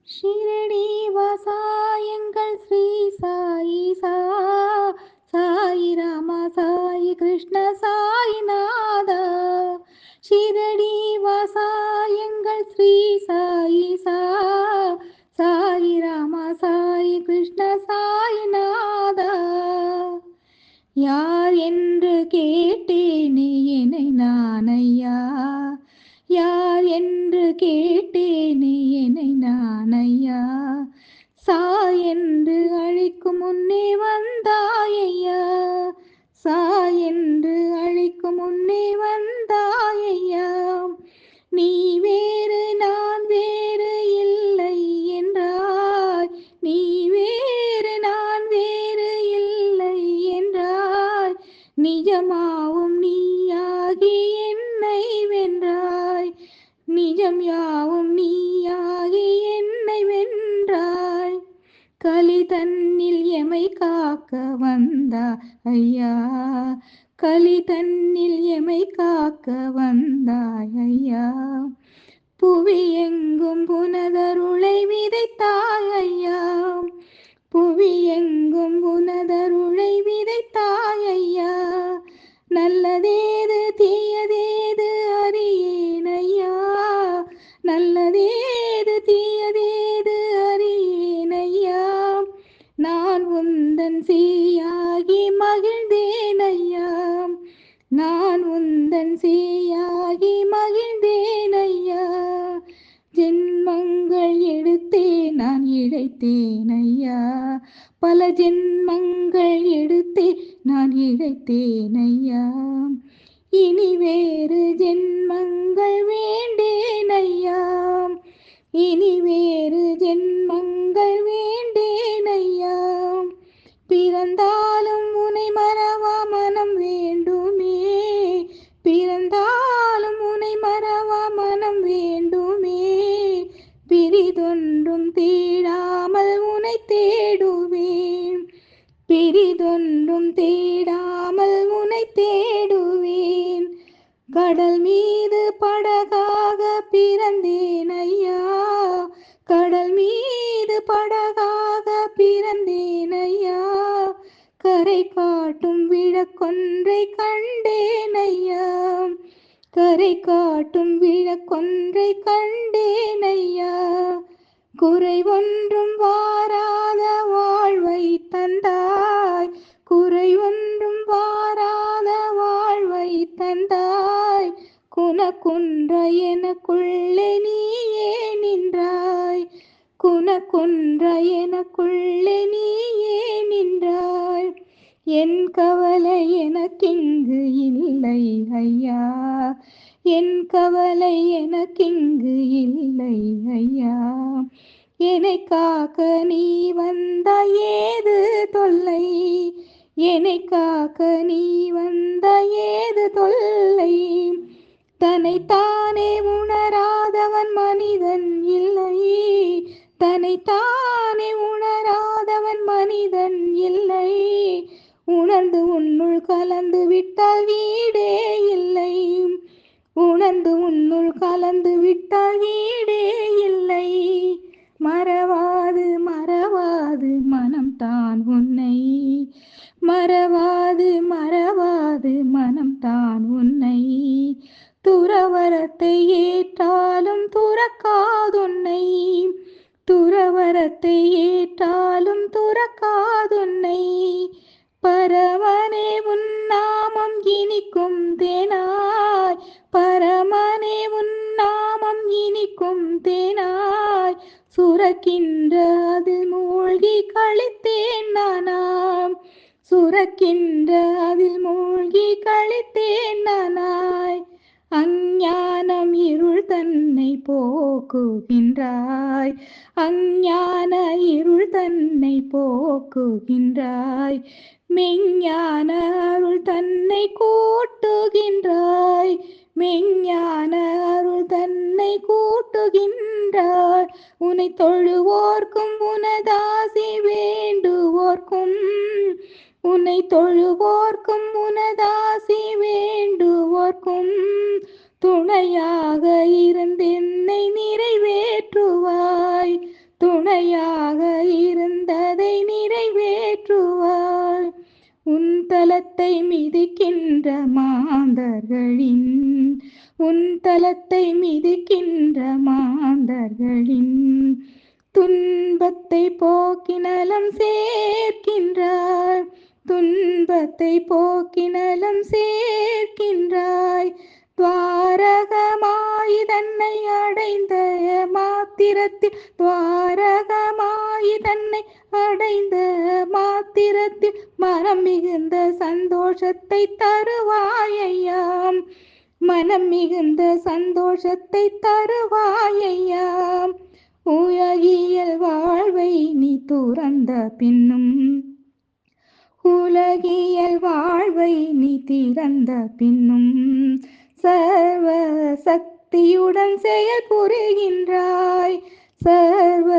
ஷிரடி வாசா எங்கள் ஸ்ரீ சாயி சாயி ராமா சாயி கிருஷ்ண சாயிநாதா. ஷிரடி வாசா எங்கள் ஸ்ரீ சாயி சாயி ராமா சாயி கிருஷ்ண சாயிநாதா. யார் என்று கேட்டேனே என்னை நானையா, யார் என்று கேட்டேனே என்னை நானையா, சாய் என்று அழைக்கும் முன்னே வந்தாயையா, சாய் என்று அழைக்கும் முன்னே வந்தாயையா. நீ வேறு நான் வேறு இல்லை என்றாய், நீ வேறு நான் வேறு இல்லை என்றாய், நிஜமாவும் நீயாகி என்னை வென்றாய், நிஜம் யாவும் நீயாகி என்னை வென்றாய். கலி தன்னில் எமை காக்க வந்தா ஐயா, கலி தன்னில் எமை காக்க வந்தாய் ஐயா. புவி எங்கும் புனதருளை விதைத்தாய் ஐயா, புவி எங்கும் புனதருளை விதைத்தாய் ஐயா. நல்லதேது தீயதேது அறியேன் ஐயா, நல்லதேது தீயதேது அறியேன் ஐயா. நான் உந்தன் சீயாகி மகிழ்ந்தேன் ஐயா, நான் உந்தன் சீயாகி மகிழ்ந்தேன் ஐயா. ஜென்மங்கள் எடுத்தே நான் இழைத்தேன் ஐயா, பல ஜென்மங்கள் எடுத்தே நான் இழைத்தேன் ஐயா. இனி வேறு ஜென்மங்கள் வேண்டேன் ஐயா, இனி வேறு ஜென்மங்கள் வேண்டேன் ஐயா. பிறந்தாலும் உனை மறவா மனம் வேண்டுமே, பிறந்தாலும் உனை மறவா மனம் வேண்டுமே. பிரிதொன்றும் தேடாமல் உனை தேடுவேன், பிரிதொன்றும் தேடாமல் உனை தேடுவேன். கடல் மீது படகாக பிறந்தேன் ஐயா, கடல் மீது படகாக பிறந்தேன் ஐயா. கரை காட்டும் விளக்கொன்றை கண்டேன் ஐயா, கரை காட்டும் விளக்கொன்றை கண்டேன் ஐயா. குறை ஒன்றும் வாராத வாழ்வை தந்தாய், குறை ஒன்றும் வாராத வாழ்வை தந்தாய். குணக்குன்ற எனக்குள்ளே நீயே நின்றாய், குணக்குன்ற எனக்குள்ளே நீயே நின்றாய். என் கவலை எனக்கிங்கு இல்லை ஐயா, என் கவலை எனக்கிங்கு இல்லை ஐயா. என்னை காக்க நீ வந்தாய் ஏது தொல்லை, என்னை காக்க நீ வந்தாய் ஏது தொல்லை. தன்னைத்தானே உணராதவன் மனிதன் இல்லை, தன்னைத்தானே உணராதவன் மனிதன் இல்லை. உணர்ந்து உன்னுள் கலந்து விட்டால் வீடே இல்லை, உணர்ந்து உன்னுள் கலந்து விட்டால் வீடே இல்லை. மறவாது மறவாது மனம் தான் உன்னை, மறவாது மறவாது மனம் தான் உன்னை. துறவரத்தை ஏற்றாலும் துறக்காதுன்னை, துறவரத்தை ஏற்றாலும் துறக்காதுன்னை. பரமனே உன் நாமம் இனிக்கும் தேனாய், பரமனே உன் நாமம் இனிக்கும் தேனாய். சுரக்கின்ற அதில் மூழ்கி கழித்தேன் நானாம், சுரக்கின்ற அதில் மூழ்கி கழித்தேன் நானாய். அஞ்ஞானம் இருள் தன்னை போக்குகின்றாய், அஞ்ஞான இருள் தன்னை போக்குகின்றாய். மெஞ்ஞான அருள் தன்னை கூட்டுகின்றாய், மெஞ்ஞான அருள் தன்னை கூட்டுகின்றாய். உன்னை தொழுவோர்க்கும் உனதாசி வேண்டுவோர்க்கும், உன்னை தொழுவோர்க்கும் உனதாசி வேண்டுவோர்க்கும். துணையாக இருந்தென்னை நிறைவேற்றுவாய், நிலையாக இருந்ததை நிறைவேற்றுவாய். உன் தலத்தை மிதிக்கின்ற மாந்தர்களின் உன் தலத்தை மிதிக்கின்ற மாந்தர்களின் துன்பத்தை போக்கி நலம் சேர்க்கின்றாய். துன்பத்தை போக்கி நலம் சேர்க்கின்றாய். துவாரகமாயி தன்னை அடைந்த மாத்திரத்தில் துவாரகமாயி தன்னை அடைந்த மாத்திரத்தில் மனம் மிகுந்த சந்தோஷத்தை தருவாயையாம். மனம் மிகுந்த சந்தோஷத்தை தருவாயையாம். உலகியல் வாழ்வை நீ துறந்த பின்னும் உலகியல் வாழ்வை நீ திறந்த பின்னும் சர்வ சக்தியுடன் செயல் புரிகின்றாய். சர்வ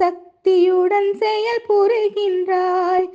சக்தியுடன் செயல் புரிகின்றாய்.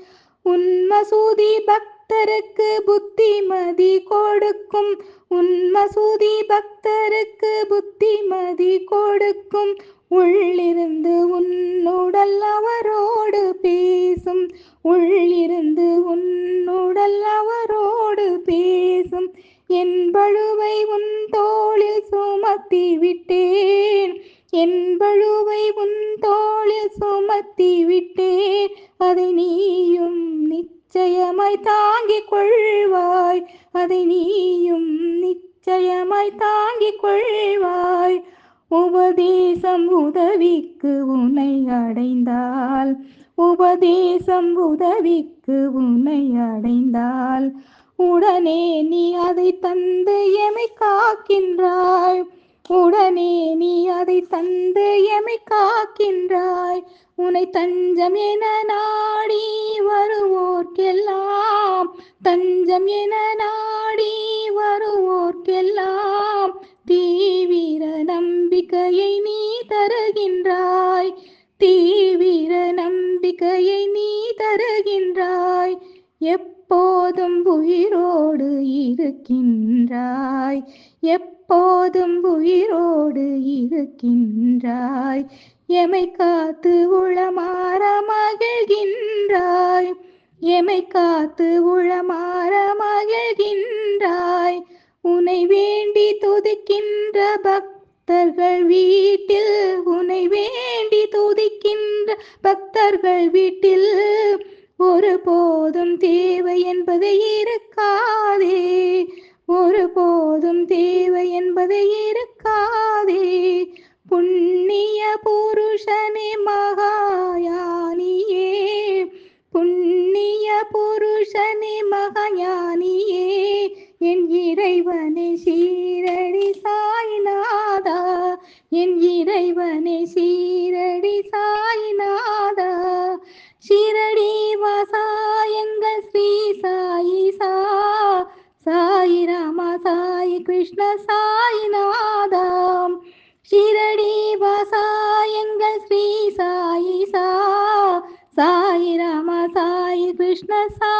உன் மசூதி பக்தருக்கு புத்திமதி கொடுக்கும். உன் மசூதி பக்தருக்கு புத்திமதி கொடுக்கும். உள்ளிருந்து உன்னுடல் அவரோடு பேசும். உள்ளிருந்து உன்னுடல் அவரோடு பேசும். என் பழுவை உன் தோளில் சுமத்தி விட்டேன். என் பழுவை உன் தோளில் சுமத்தி விட்டேன். அதை நீயும் நிச்சயமாய் தாங்கிக் கொள்வாய். அதை நீயும் நிச்சயமாய் தாங்கிக் கொள்வாய். உபதேசம் உதவிக்கு உன்னை அடைந்தால் உபதேசம் உதவிக்கு உன்னை அடைந்தால் உடனே நீ அதை தந்து எமை காக்கின்றாய். உடனே நீ அதை தந்து எமை காக்கின்றாய். உன்னை தஞ்சம் என நாடி வருவோர்க்கெல்லாம் தஞ்சம் என நாடி வருவோர்க்கெல்லாம் தீவிர நம்பிக்கையை நீ தருகின்றாய். தீவிர நம்பிக்கையை நீ தருகின்றாய். எப்போதும் உயிரோடு இருக்கின்றாய். எப்போதும் உயிரோடு இருக்கின்றாய். எமை காத்து உளமாற மகிழ்கின்றாய். எமை காத்து உளமாற மகிழ்கின்றாய். உன்னை வேண்டி துதிக்கின்ற பக்தர்கள் வீட்டில் உன்னை வேண்டி துதிக்கின்ற பக்தர்கள் வீட்டில் ஒருபோதும் தேவை என்பது இருக்காதே. ஒருபோதும் தேவை என்பது இருக்காதே. புண்ணிய புருஷனே மகாயானியே. புண்ணிய புருஷனே மகாயானியே. என் இறைவனே சீரடி சாய்நாதா. என் இறைவனே சீரடி சாய்நாதா. ஷிரடி வாசா எங்கள் ஸ்ரீ சாயிசா. சாயி ராமா சாயி கிருஷ்ண சாய்நாதா. ஷிரடி வாசா எங்கள் ஸ்ரீ சாயிசா. சாயி ராமா சாயி கிருஷ்ண சா